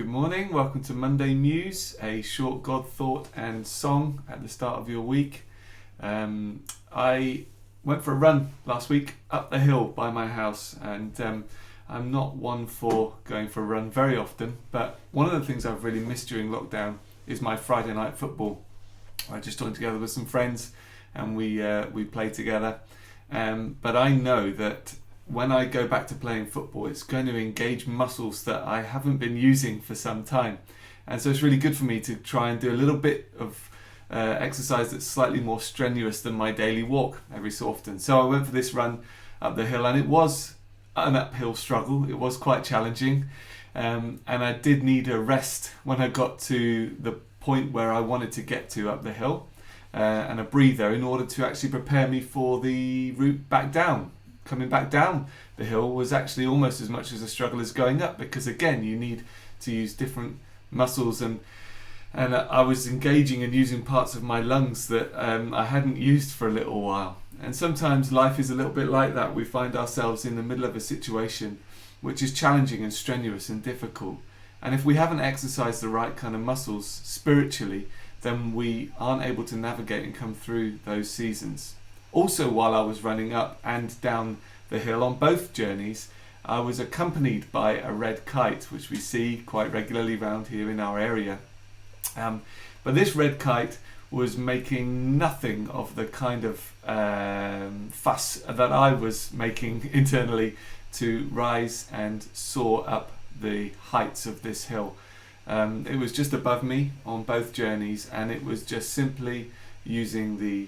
morning, welcome to Monday Muse, a short God thought and song at the start of your week. I went for a run last week up the hill by my house, and I'm not one for going for a run very often, but one of the things I've really missed during lockdown is my Friday night football. I just joined together with some friends and we play together, but I know that when I go back to playing football, it's going to engage muscles that I haven't been using for some time. And so it's really good for me to try and do a little bit of exercise that's slightly more strenuous than my daily walk every so often. So I went for this run up the hill, and it was an uphill struggle. It was quite challenging. And I did need a rest when I got to the point where I wanted to get to up the hill, and a breather in order to actually prepare me for the route back down. Coming back down the hill was actually almost as much as a struggle as going up, because again you need to use different muscles, and I was engaging and using parts of my lungs that I hadn't used for a little while. And sometimes life is a little bit like that. We find ourselves in the middle of a situation which is challenging and strenuous and difficult, and if we haven't exercised the right kind of muscles spiritually, then we aren't able to navigate and come through those seasons. Also, while I was running up and down the hill on both journeys, I was accompanied by a red kite, which we see quite regularly around here in our area. But this red kite was making nothing of the kind of fuss that I was making internally to rise and soar up the heights of this hill. It was just above me on both journeys, and it was just simply using the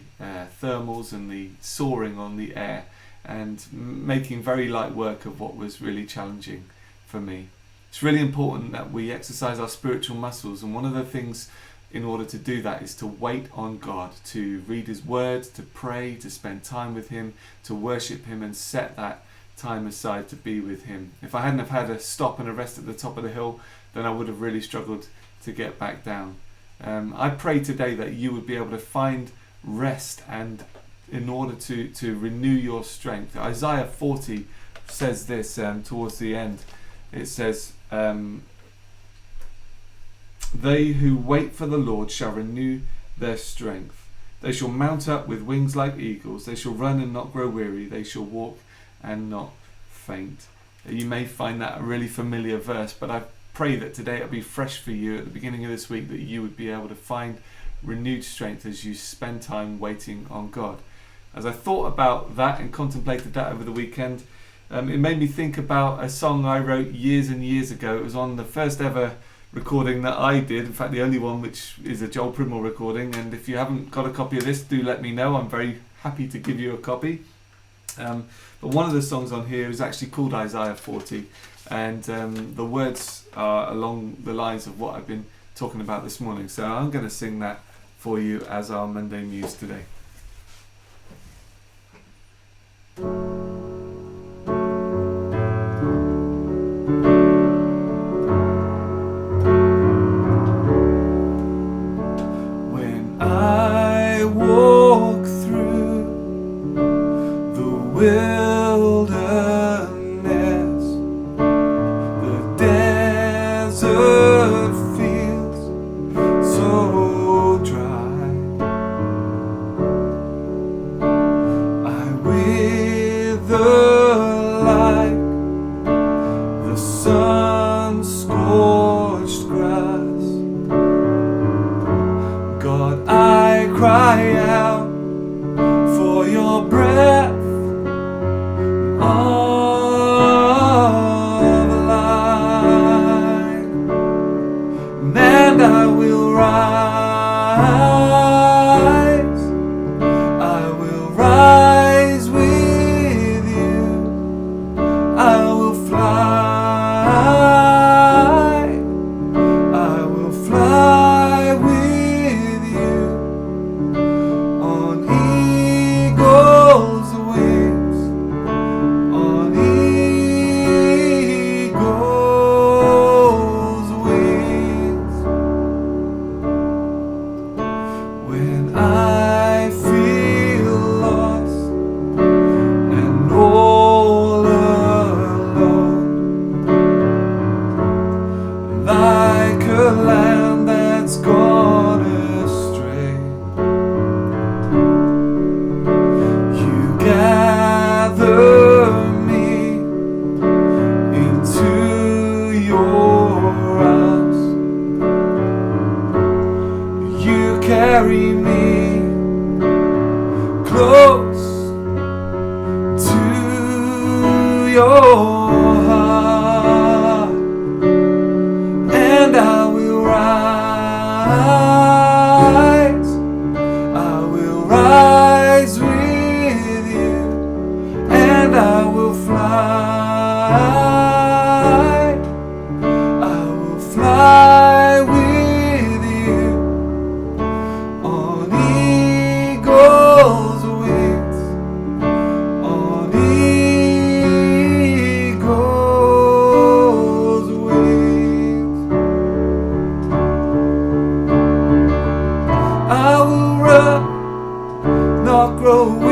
thermals and the soaring on the air and making very light work of what was really challenging for me. It's really important that we exercise our spiritual muscles, and one of the things in order to do that is to wait on God, to read His Word, to pray, to spend time with Him, to worship Him, and set that time aside to be with Him. If I hadn't have had a stop and a rest at the top of the hill, then I would have really struggled to get back down. I pray today that you would be able to find rest, and in order to renew your strength. Isaiah 40 says this towards the end. It says, they who wait for the Lord shall renew their strength. They shall mount up with wings like eagles. They shall run and not grow weary. They shall walk and not faint. You may find that a really familiar verse, but I pray that today it'll be fresh for you at the beginning of this week, that you would be able to find renewed strength as you spend time waiting on God. As I thought about that and contemplated that over the weekend, it made me think about a song I wrote years and years ago. It was on the first ever recording that I did, in fact the only one, which is a Joel Primble recording, and if you haven't got a copy of this, do let me know. I'm very happy to give you a copy. But one of the songs on here is actually called Isaiah 40, and the words are along the lines of what I've been talking about this morning. So I'm going to sing that for you as our Monday Muse today. When I walk through the wilderness, desert feels so dry, I wither like the sun-scorched grass. God, I cry out for your breath and I will rise, I will rise with you, I will fly, I will fly with you on eagle's wings, on eagle's wings. carry me close to your heart, and I will rise with you, and I will fly with you on eagle's wings, on eagle's wings. I will run, not grow weary.